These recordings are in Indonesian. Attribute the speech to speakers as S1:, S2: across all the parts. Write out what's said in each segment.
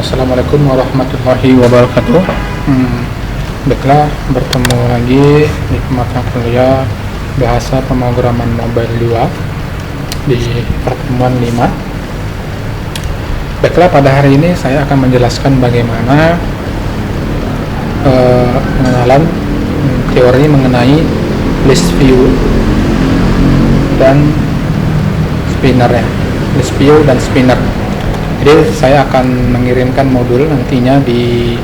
S1: Assalamualaikum warahmatullahi wabarakatuh. Baiklah, bertemu lagi di mata kuliah Bahasa Pemrograman Mobile 2 di pertemuan 5. Baiklah, pada hari ini saya akan menjelaskan bagaimana pengenalan teori mengenai list view dan spinner ya. List view dan spinner. Jadi saya akan mengirimkan modul nantinya di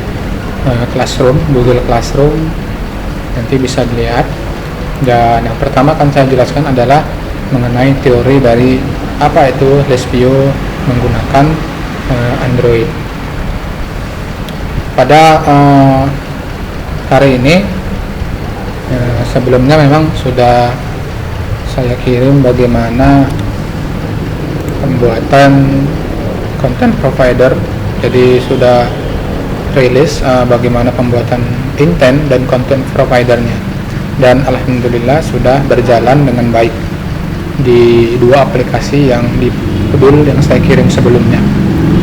S1: Classroom, Google Classroom, nanti bisa dilihat. Dan yang pertama akan saya jelaskan adalah mengenai teori dari apa itu list view menggunakan Android. Pada hari ini sebelumnya memang sudah saya kirim bagaimana pembuatan content provider, jadi sudah rilis bagaimana pembuatan intent dan content providernya, dan alhamdulillah sudah berjalan dengan baik di dua aplikasi yang di modul yang saya kirim sebelumnya.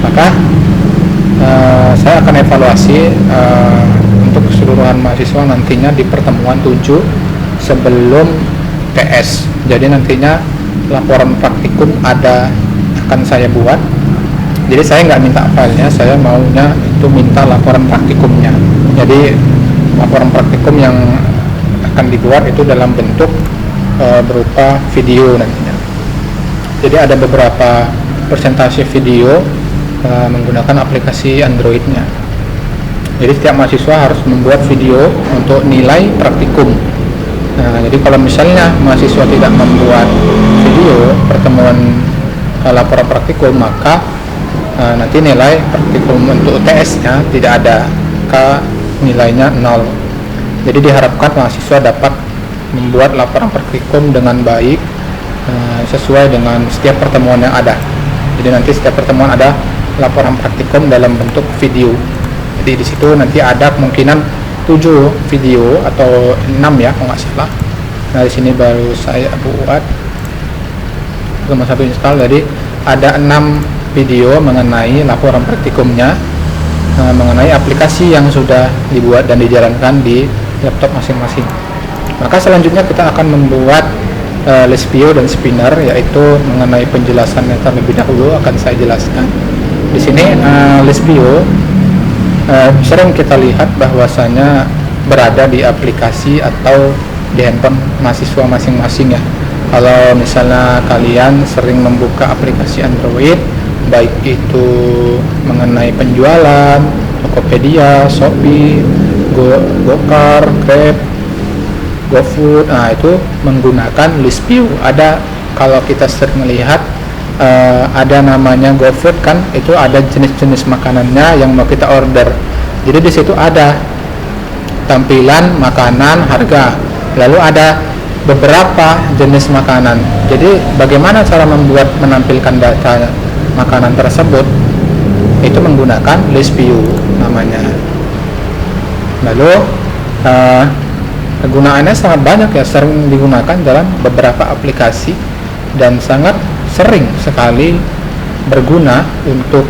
S1: Maka saya akan evaluasi untuk keseluruhan mahasiswa nantinya di pertemuan 7 sebelum TS. Jadi nantinya laporan praktikum akan saya buat. Jadi saya nggak minta filenya, saya maunya itu minta laporan praktikumnya. Jadi laporan praktikum yang akan dibuat itu dalam bentuk berupa video nantinya. Jadi ada beberapa persentase video menggunakan aplikasi Androidnya. Jadi setiap mahasiswa harus membuat video untuk nilai praktikum. Nah, jadi kalau misalnya mahasiswa tidak membuat video pertemuan laporan praktikum, maka nanti nilai praktikum untuk UTS-nya tidak ada, nilainya 0. Jadi diharapkan mahasiswa dapat membuat laporan praktikum dengan baik sesuai dengan setiap pertemuan yang ada. Jadi nanti setiap pertemuan ada laporan praktikum dalam bentuk video. Jadi di situ nanti ada kemungkinan 7 video atau 6 ya kalau nggak salah. Nah di sini baru saya buat cuma satu install, jadi ada 6 video mengenai laporan praktikumnya, mengenai aplikasi yang sudah dibuat dan dijalankan di laptop masing-masing. Maka selanjutnya kita akan membuat list view dan spinner, yaitu mengenai penjelasannya terlebih dahulu akan saya jelaskan. Di sini list view sering kita lihat bahwasanya berada di aplikasi atau di handphone mahasiswa masing-masing ya. Kalau misalnya kalian sering membuka aplikasi Android, baik itu mengenai penjualan, Tokopedia, Shopee, Gokar, Grab, GoFood, nah itu menggunakan list view. Ada, kalau kita sering melihat ada namanya GoFood kan, itu ada jenis-jenis makanannya yang mau kita order. Jadi di situ ada tampilan makanan, harga, lalu ada beberapa jenis makanan. Jadi bagaimana cara menampilkan data makanan tersebut, itu menggunakan list view namanya. Lalu kegunaannya sangat banyak ya, sering digunakan dalam beberapa aplikasi dan sangat sering sekali berguna untuk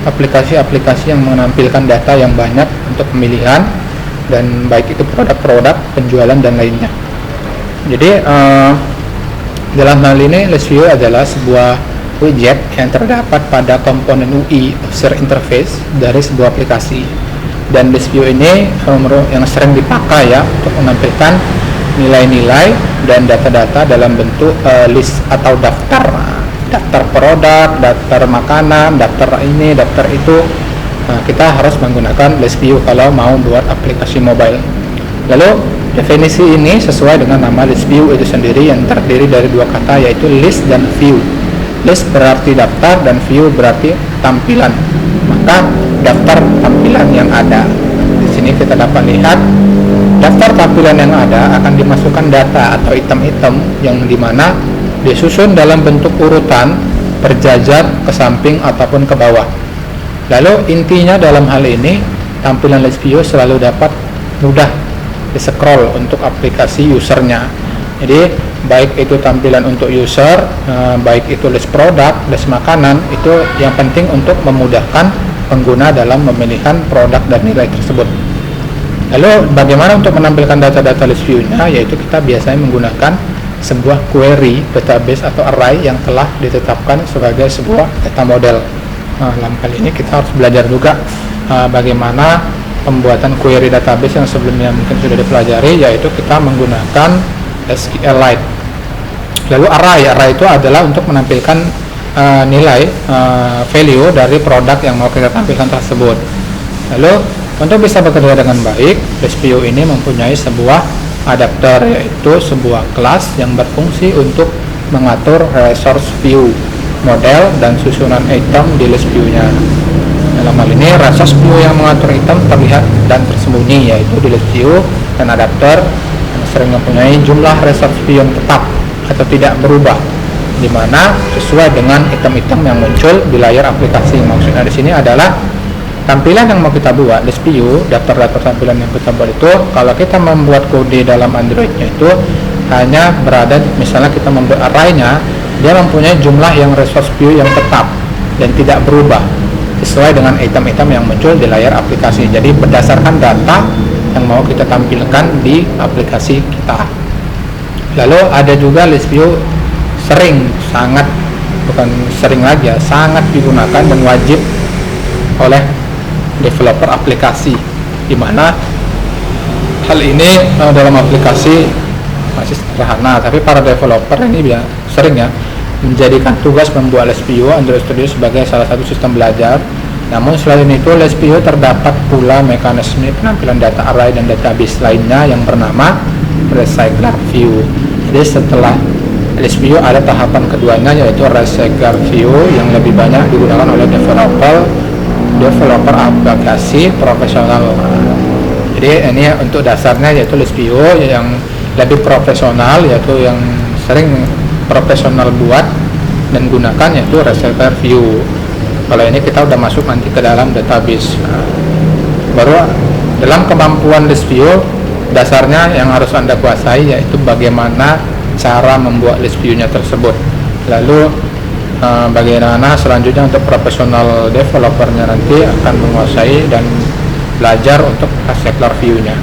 S1: aplikasi-aplikasi yang menampilkan data yang banyak untuk pemilihan, dan baik itu produk-produk, penjualan dan lainnya. Jadi dalam hal ini list view adalah sebuah widget yang terdapat pada komponen UI user interface dari sebuah aplikasi, dan list view ini yang sering dipakai ya untuk menampilkan nilai-nilai dan data-data dalam bentuk list atau daftar produk, daftar makanan, daftar ini, daftar itu. Nah, kita harus menggunakan list view kalau mau buat aplikasi mobile. Lalu definisi ini sesuai dengan nama list view itu sendiri, yang terdiri dari dua kata, yaitu list dan view. List berarti daftar dan view berarti tampilan. Maka daftar tampilan yang ada. Di sini kita dapat lihat daftar tampilan yang ada akan dimasukkan data atau item-item yang dimana disusun dalam bentuk urutan berjajar ke samping ataupun ke bawah. Lalu intinya dalam hal ini, tampilan list view selalu dapat mudah di-scroll untuk aplikasi usernya. Jadi baik itu tampilan untuk user, baik itu list produk, list makanan, itu yang penting untuk memudahkan pengguna dalam memilihkan produk dan nilai tersebut. Lalu bagaimana untuk menampilkan data-data list view-nya, yaitu kita biasanya menggunakan sebuah query database atau array yang telah ditetapkan sebagai sebuah data model. Nah, dalam kali ini kita harus belajar juga bagaimana pembuatan query database yang sebelumnya mungkin sudah dipelajari, yaitu kita menggunakan SQLite. Lalu array itu adalah untuk menampilkan nilai value dari produk yang mau kita tampilkan tersebut. Lalu untuk bisa bekerja dengan baik, list view ini mempunyai sebuah adapter, yaitu sebuah kelas yang berfungsi untuk mengatur resource view, model, dan susunan item di list view-nya. Dalam hal ini, resource view yang mengatur item terlihat dan tersembunyi, yaitu di list view, dan adapter yang sering mempunyai jumlah resource view yang tetap atau tidak berubah, di mana sesuai dengan item-item yang muncul di layar aplikasi. Maksudnya di sini adalah tampilan yang mau kita buat, list view, daftar-daftar tampilan yang kita buat itu, kalau kita membuat kode dalam Android-nya itu hanya berada, misalnya kita membuat array-nya, dia mempunyai jumlah yang resource view yang tetap dan tidak berubah sesuai dengan item-item yang muncul di layar aplikasi. Jadi berdasarkan data yang mau kita tampilkan di aplikasi kita. Lalu ada juga list view bukan sering lagi ya, sangat digunakan dan wajib oleh developer aplikasi, di mana hal ini dalam aplikasi masih sederhana, tapi para developer ini sering ya menjadikan tugas membuat list view Android Studio sebagai salah satu sistem belajar. Namun selain itu, list view terdapat pula mekanisme penampilan data array dan database lainnya yang bernama recycler view. Jadi setelah list view ada tahapan keduanya, yaitu recycler view yang lebih banyak digunakan oleh developer aplikasi profesional. Jadi ini untuk dasarnya yaitu list view yang lebih profesional, yaitu yang sering profesional buat dan gunakan, yaitu recycler view. Kalau ini kita udah masuk nanti ke dalam database. Baru dalam kemampuan list view, dasarnya yang harus Anda kuasai yaitu bagaimana cara membuat list view-nya tersebut. Lalu bagaimana selanjutnya untuk profesional developernya nanti akan menguasai dan belajar untuk recycler view-nya.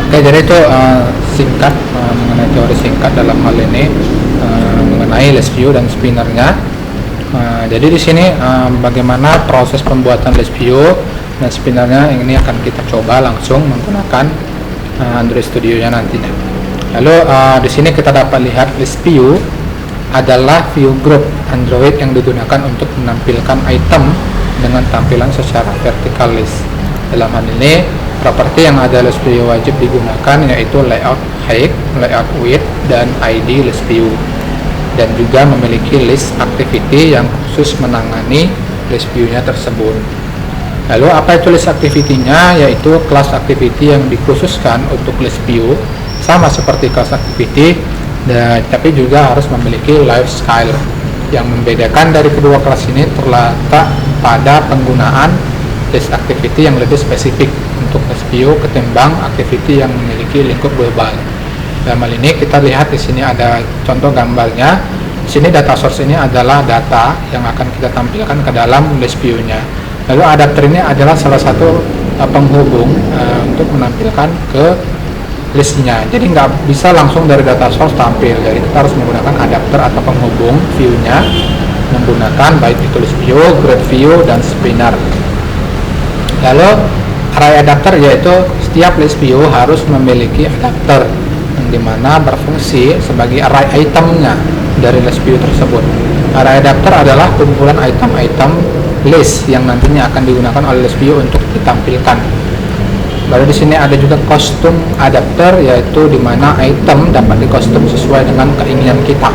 S1: Oke, jadi itu singkat mengenai teori singkat dalam hal ini mengenai list view dan spinnernya. Jadi di sini bagaimana proses pembuatan list view dan spinnernya ini akan kita coba langsung menggunakan Android Studio-nya nantinya. Lalu di sini kita dapat lihat list view adalah view group Android yang digunakan untuk menampilkan item dengan tampilan secara vertical list. Dalam hal ini, properti yang ada list view wajib digunakan yaitu layout height, layout width, dan ID list view, dan juga memiliki list activity yang khusus menangani list view-nya tersebut. Lalu apa itu list activity-nya? Yaitu kelas activity yang dikhususkan untuk list view, sama seperti kelas activity, tapi juga harus memiliki lifestyle. Yang membedakan dari kedua kelas ini terletak pada penggunaan list activity yang lebih spesifik untuk list view ketimbang activity yang memiliki lingkup global. Dalam hal ini kita lihat di sini ada contoh gambarnya. Di sini data source ini adalah data yang akan kita tampilkan ke dalam list view-nya. Lalu adapter ini adalah salah satu penghubung untuk menampilkan ke listnya. Jadi nggak bisa langsung dari data source tampil. Jadi kita harus menggunakan adapter atau penghubung view-nya menggunakan baik itu list view, grid view, dan spinner. Lalu array adapter yaitu setiap list view harus memiliki adapter yang dimana berfungsi sebagai array itemnya dari list view tersebut. Array adapter adalah kumpulan item-item list yang nantinya akan digunakan oleh list view untuk ditampilkan. Lalu di sini ada juga custom adapter, yaitu di mana item dapat dikostum sesuai dengan keinginan kita.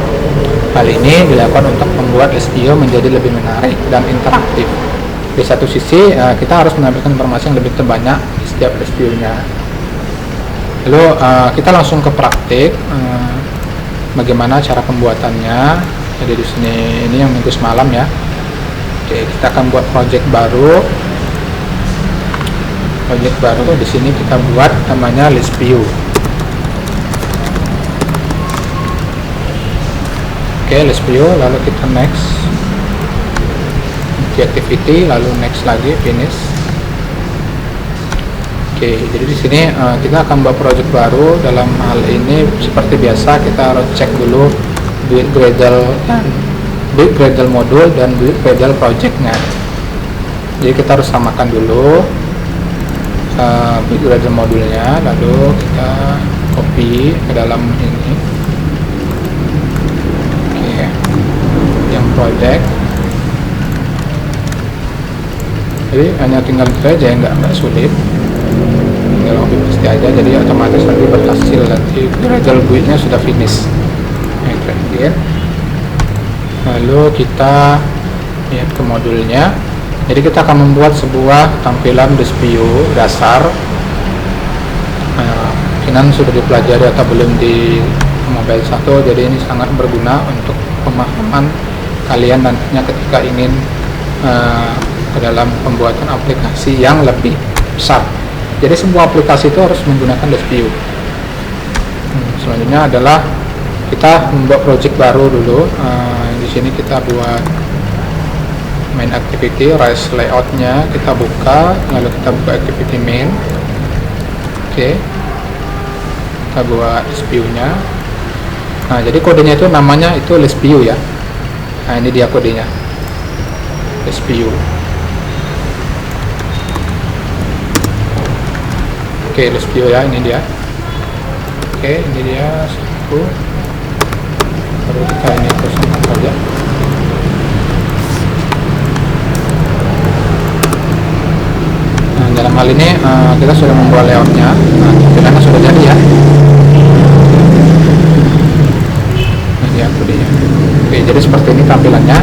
S1: Hal ini dilakukan untuk membuat list view menjadi lebih menarik dan interaktif. Di satu sisi kita harus menampilkan informasi yang lebih terbanyak di setiap list view-nya. Lalu kita langsung ke praktik bagaimana cara pembuatannya. Jadi di sini ini yang minggu semalam ya. Oke, kita akan buat project baru. Di sini kita buat namanya list view. Oke, list view, lalu kita next. di activity, lalu next lagi, finish. Oke, jadi di sini kita akan buat project baru. Dalam hal ini seperti biasa kita harus cek dulu build Gradle modul dan build Gradle projectnya. Jadi kita harus samakan dulu build Gradle modulnya, lalu kita copy ke dalam ini. Oke, yang project. Jadi hanya tinggal itu aja, nggak sulit. Tinggal copy paste aja, jadi otomatis nanti berhasil, nanti Gradle build-nya sudah finish. Lalu kita lihat ke modulnya. Jadi kita akan membuat sebuah tampilan dispview dasar. Mungkinan sudah dipelajari atau belum di Mobile 1, jadi ini sangat berguna untuk pemahaman kalian nantinya ketika ingin ke dalam pembuatan aplikasi yang lebih besar. Jadi sebuah aplikasi itu harus menggunakan dispview. Selanjutnya adalah kita membuat project baru dulu. Di sini kita buat main activity, rise layoutnya kita buka, lalu kita buka activity main. Oke, kita buat list view-nya. Nah, jadi kodenya itu namanya itu list view ya. Nah, ini dia kodenya, list view. Oke, list view ya, ini dia. Oke, ini dia satu. Baru kita ini kosongkan saja. Nah, dalam hal ini kita sudah membuat layoutnya. Nah, tampilannya sudah jadi ya. Ini dia kodenya. Oke, jadi seperti ini tampilannya.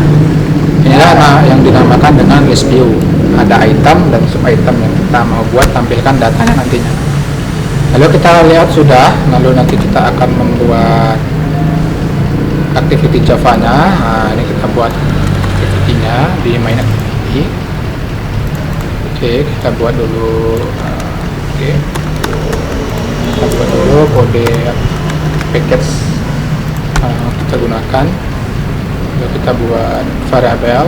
S1: Inilah yang dinamakan dengan list view. Ada item dan sub item yang kita mau buat tampilkan datanya nantinya. Lalu kita layout sudah, lalu nanti kita akan membuat activity Java-nya. Nah, ini kita buat activity-nya di main activity. Oke, kita buat dulu. Oke, kita buat dulu kode package kita gunakan. Lalu kita buat variabel.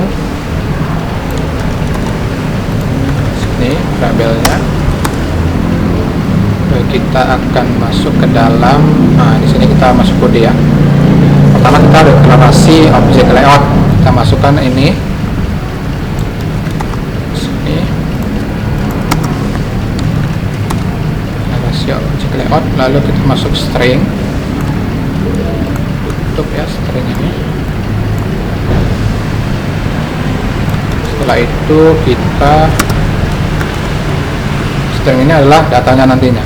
S1: Sini variabelnya. Lalu kita akan masuk ke dalam. Nah, di sini kita masuk kode ya. Pertama kita deklarasi object layout, kita masukkan ini sini, deklarasi object layout, lalu kita masuk string, tutup ya string ini. Setelah itu kita string ini adalah datanya nantinya,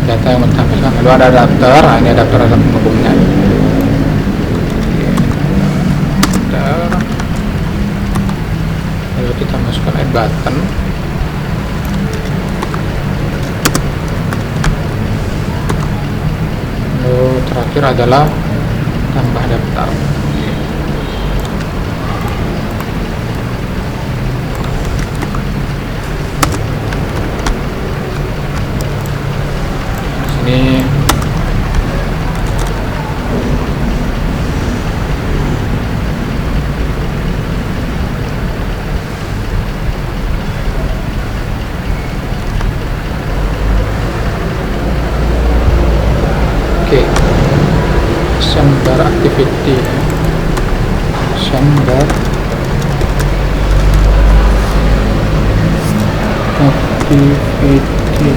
S1: data yang ditampilkan. Lalu ada adapter. Nah, ini adapter penghubungnya. Lalu kita masukkan add button. Lalu terakhir adalah tambah daftar. Sini bar activity, bar activity.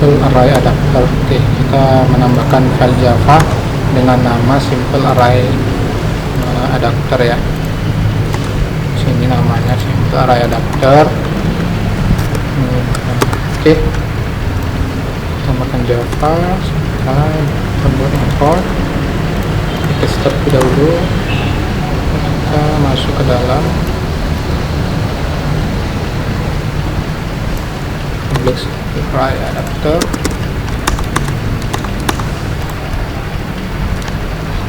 S1: simple array adapter. Oke, kita menambahkan file Java dengan nama simple array adapter ya. Sini namanya simple array adapter. Oke, tambahkan Java. Sekarang membuat import. Kita start dahulu. Kita masuk ke dalam public array adapter,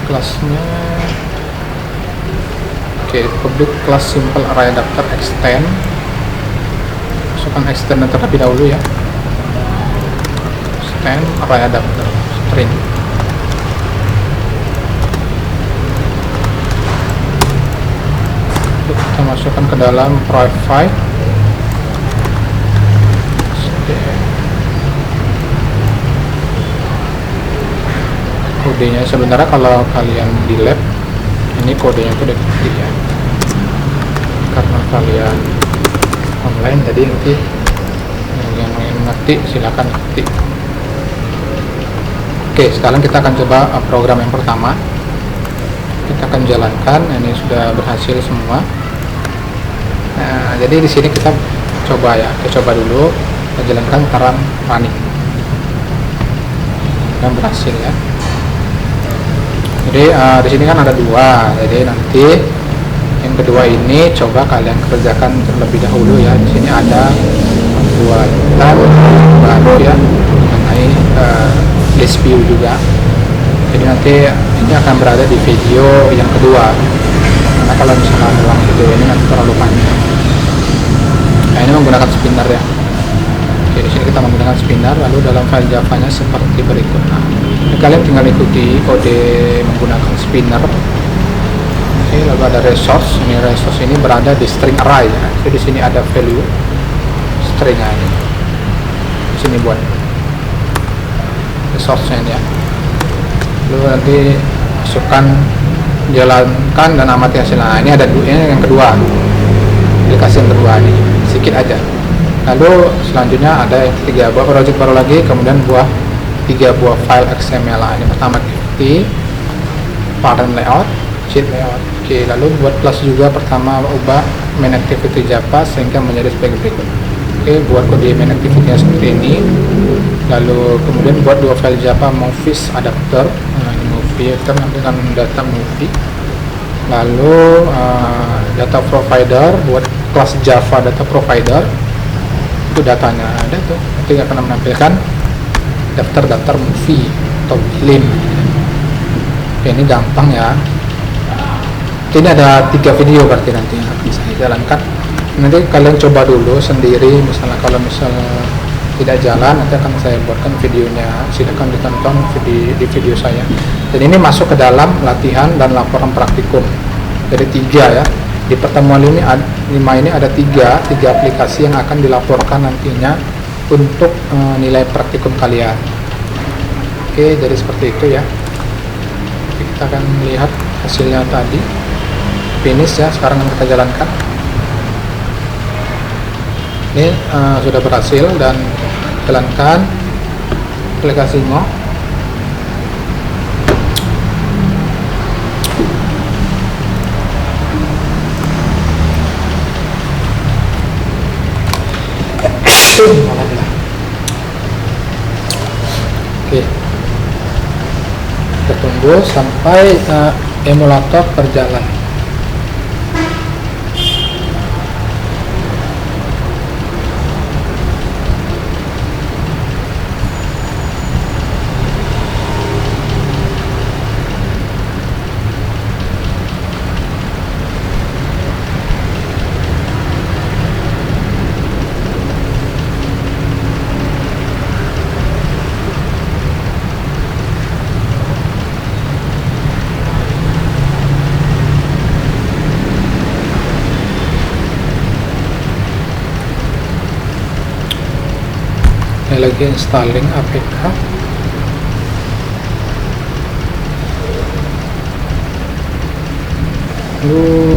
S1: kelasnya public class simple array adapter extend. Masukkan extend terlebih dahulu ya, extend array adapter string. Kita masukkan ke dalam private kodenya. Sebenarnya kalau kalian di lab ini kodenya itu udah ketik ya, karena kalian online jadi nanti yang ingin ngetik silakan ketik. Oke, sekarang kita akan coba program yang pertama. Kita akan jalankan. Ini sudah berhasil semua. Nah, jadi di sini kita coba ya, kita coba dulu, kita jalankan taran running dan berhasil ya. Jadi di sini kan ada dua, jadi nanti yang kedua ini coba kalian kerjakan terlebih dahulu ya. Di sini ada pembuatan baru ya mengenai list view juga. Jadi nanti ini akan berada di video yang kedua, karena kalau misalnya dalam video ini nanti terlalu panjang. Nah, ini menggunakan spinner ya. Oke, di sini kita menggunakan spinner, lalu dalam file Java-nya seperti berikut. Nah, ini kalian tinggal ikuti kode menggunakan spinner. Oke, lalu ada resource. Ini resource ini berada di string array ya. Jadi di sini ada value stringnya ini. Di sini buat resource-nya ini ya. Lalu nanti masukkan, jalankan dan amati hasilnya. Nah, ini ada yang kedua, aplikasi yang kedua ini sedikit aja. Lalu selanjutnya ada yang ketiga, buat project baru lagi, kemudian buat 3 buah file XML. Ini pertama activity, parent layout, sheet layout. Oke, lalu buat kelas juga, pertama ubah main activity Java sehingga menjadi sebagai berikut. Oke, buat kode main activity-nya seperti ini. Lalu kemudian buat 2 file Java movies adapter. Nah, ini movie, kita menambahkan data movie. Lalu data provider, buat kelas Java data provider. Itu datanya ada tuh, nanti akan menampilkan daftar movie atau film. Oke, ini gampang ya. Ini ada 3 video berarti nanti yang akan saya jalankan. Nanti kalian coba dulu sendiri, misalnya kalau tidak jalan nanti akan saya buatkan videonya, silakan ditonton di video saya. Dan ini masuk ke dalam latihan dan laporan praktikum. Jadi 3 ya. Di pertemuan ini 5 ini ada 3 aplikasi yang akan dilaporkan nantinya untuk nilai praktikum kalian. Oke, jadi seperti itu ya. Oke, kita akan melihat hasilnya tadi. Finish ya, sekarang kita jalankan. Ini sudah berhasil dan jalankan aplikasinya. Oke, kita tunggu sampai emulator berjalan. Lagi installing APK. Lalu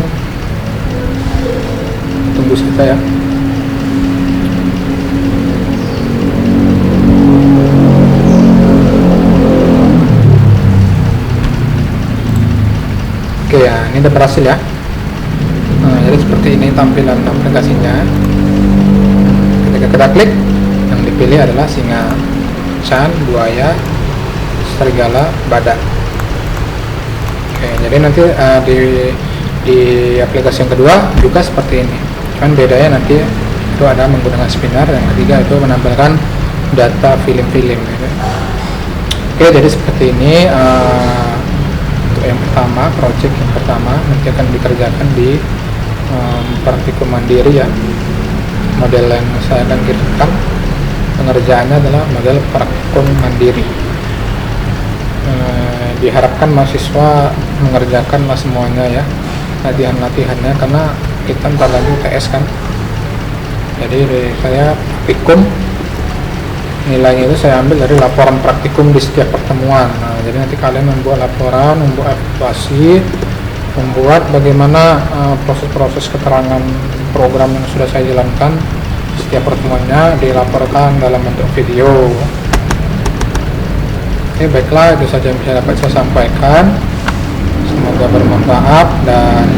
S1: tunggu saja ya. ini udah berhasil ya. Jadi seperti ini tampilan aplikasinya. Ketika kita klik, yang dipilih adalah singa, macan, buaya, serigala, badak. Oke, jadi nanti di aplikasi yang kedua juga seperti ini, cuman bedanya nanti itu ada menggunakan spinner, yang ketiga itu menampilkan data film-film gitu. Oke, jadi seperti ini untuk yang pertama, project yang pertama nanti akan dikerjakan di praktikum mandiri ya. Model yang saya akan kirimkan pengerjaannya adalah model praktikum mandiri. Diharapkan mahasiswa mengerjakan semuanya ya, latihannya, karena kita ntar lagi UTS kan. Jadi saya praktikum, nilainya itu saya ambil dari laporan praktikum di setiap pertemuan. Jadi nanti kalian membuat laporan, membuat evaluasi, membuat bagaimana proses-proses keterangan program yang sudah saya jalankan setiap pertemuannya dilaporkan dalam bentuk video. Oke, baiklah, itu saja yang bisa dapat saya sampaikan. Semoga bermanfaat dan